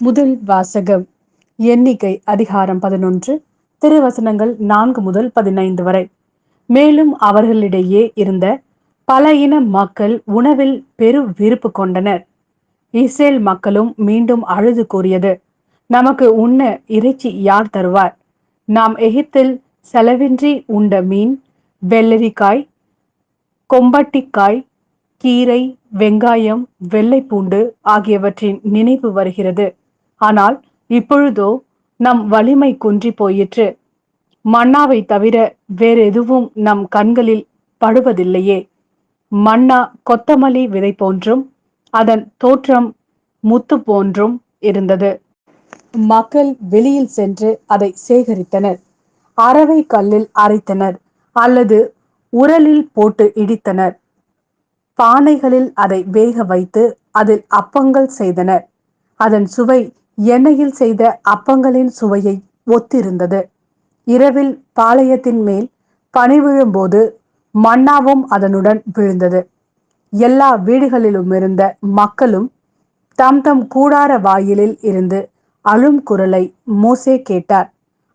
முதல் வாசகம். எண்ணிக்கை அதிகாரம் 11, திருவசனங்கள் 4 முதல் 15 வரை. மேலும் அவர்களிடையே இருந்த பல இன மக்கள் உணவில் பெரு விருப்பு கொண்டனர். இஸ்ரேல் மக்களும் மீண்டும் அழுது கூறியது, நமக்கு உண்ண இறைச்சி யார் தருவார்? நாம் எகிப்தில் செலவின்றி உண்ட மீன், வெள்ளரிக்காய், கொம்பட்டிக்காய், கீரை, வெங்காயம், வெள்ளைப்பூண்டு ஆகியவற்றின் நினைவு வருகிறது. ஆனால் இப்பொழுதோ நம் வலிமை குன்றி போயிற்று. மன்னாவை தவிர வேறெதுவும் நம் கண்களில் படுவதில்லையே. மன்னா கொத்தமல்லி விதை போன்றும் அதன் தோற்றம் முத்து போன்றும் இருந்தது. மக்கள் வெளியில் சென்று அதை சேகரித்தனர். அரவை கல்லில் அரைத்தனர் அல்லது உரலில் போட்டு இடித்தனர். பானைகளில் அதை வேக வைத்து அதில் அப்பங்கள் செய்தனர். அதன் சுவை எண்ணெயில் செய்த அப்பங்களின் சுவையை ஒத்திருந்தது. இரவில் பாளையத்தின் மேல் பனி விழும்போது மன்னாவும் அதனுடன் விழுந்தது. எல்லா வீடுகளிலுமிருந்த மக்களும் தம் தம் கூடார வாயிலில் இருந்து அழும் குரலை மோசே கேட்டார்.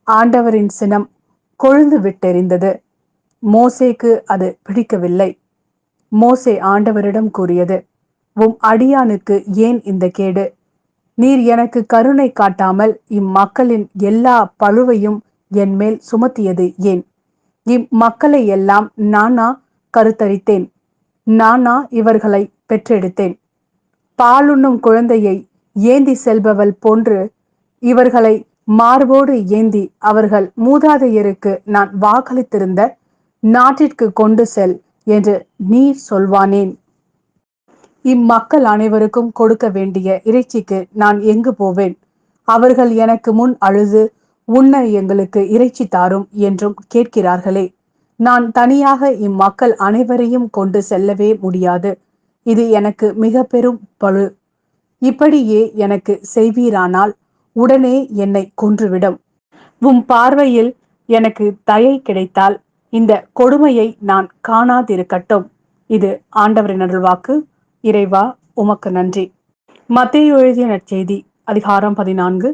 ஆண்டவரின் சினம் கொழுந்து விட்டெறிந்தது. மோசேக்கு அது பிடிக்கவில்லை. மோசே ஆண்டவரிடம் கூறியது, உம் அடியானுக்கு ஏன் இந்த கேடு? நீர் எனக்கு கருணை காட்டாமல் இம்மக்களின் எல்லா பழுவையும் என் மேல் சுமத்தியது ஏன்? இம்மக்களை எல்லாம் நானா கருத்தரித்தேன்? நானா இவர்களை பெற்றெடுத்தேன்? பாலுண்ணும் குழந்தையை ஏந்தி செல்பவள் போன்று இவர்களை மார்போடு ஏந்தி அவர்கள் மூதாதையருக்கு நான் வாக்களித்திருந்த நாட்டிற்கு கொண்டு செல் என்று நீர் சொல்வானேன்? இம்மக்கள் அனைவருக்கும் கொடுக்க வேண்டிய இறைச்சிக்கு நான் எங்கு போவேன்? அவர்கள் எனக்கு முன் அழுது, உண்ண எங்களுக்கு இறைச்சி தாரும் என்றும் கேட்கிறார்களே. நான் தனியாக இம்மக்கள் அனைவரையும் கொண்டு செல்லவே முடியாது. இது எனக்கு மிக பெரும் பழு. இப்படியே எனக்கு செய்வீரானால் உடனே என்னை கொன்றுவிடும். உம் பார்வையில் எனக்கு தயை கிடைத்தால் இந்த கொடுமையை நான் காணாதிருக்கட்டும். இது ஆண்டவரின் அருள்வாக்கு. இறைவா, உமக்கு நன்றி. மத்தேயு எழுதிய நற்செய்தி அதிகாரம் 14,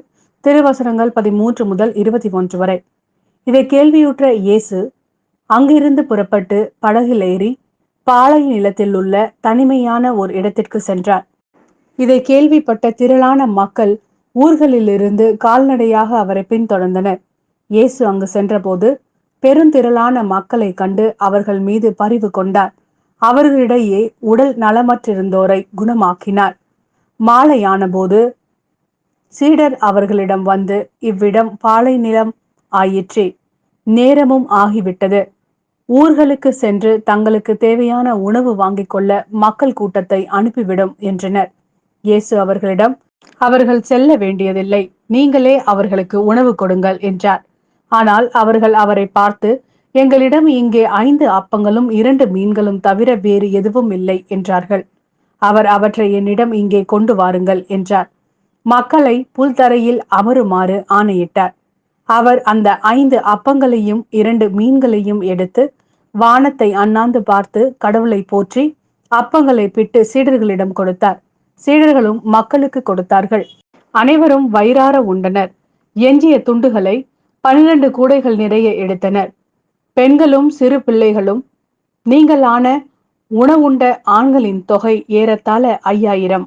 திருவசனங்கள் 13 முதல் 21 வரை. இதை கேள்வியுற்ற இயேசு அங்கிருந்து புறப்பட்டு படகில் ஏறி பாலை நிலத்தில் உள்ள தனிமையான ஒரு இடத்திற்கு சென்றார். இதை கேள்விப்பட்ட திரளான மக்கள் ஊர்களிலிருந்து கால்நடையாக அவரை பின்தொடர்ந்தனர். இயேசு அங்கு சென்றபோது பெருந்திரளான மக்களை கண்டு அவர்கள் மீது பரிவு கொண்டார். அவர்களிடையே உடல் நலமற்றிருந்தோரை குணமாக்கினார். மாலையான போது சீடர் அவர்களிடம் வந்து, இவ்விடம் பாலை நிலம் ஆயிற்றே, நேரமும் ஆகிவிட்டது. ஊர்களுக்கு சென்று தங்களுக்கு தேவையான உணவு வாங்கிக் கொள்ள மக்கள் கூட்டத்தை அனுப்பிவிடும் என்றனர். இயேசு அவர்களிடம், அவர்கள் செல்ல வேண்டியதில்லை, நீங்களே அவர்களுக்கு உணவு கொடுங்கள் என்றார். ஆனால் அவர்கள் அவரை பார்த்து, எங்களிடம் இங்கே 5 அப்பங்களும் 2 மீன்களும் தவிர வேறு எதுவும் இல்லை என்றார்கள். அவர் அவற்றை என்னிடம் இங்கே கொண்டு வாருங்கள் என்றார். மக்களை புல்தரையில் அமருமாறு ஆணையிட்டார். அவர் அந்த 5 அப்பங்களையும் 2 மீன்களையும் எடுத்து வானத்தை அண்ணாந்து பார்த்து கடவுளை போற்றி அப்பங்களை பிட்டு சீடர்களிடம் கொடுத்தார். சீடர்களும் மக்களுக்கு கொடுத்தார்கள். அனைவரும் வயிறார உண்டனர். எஞ்சிய துண்டுகளை 12 கூடைகள் நிறைய எடுத்தனர். பெண்களும் சிறு பிள்ளைகளும் நீங்களான உணவுண்ட ஆண்களின் தொகை ஏறத்தாழ 5000.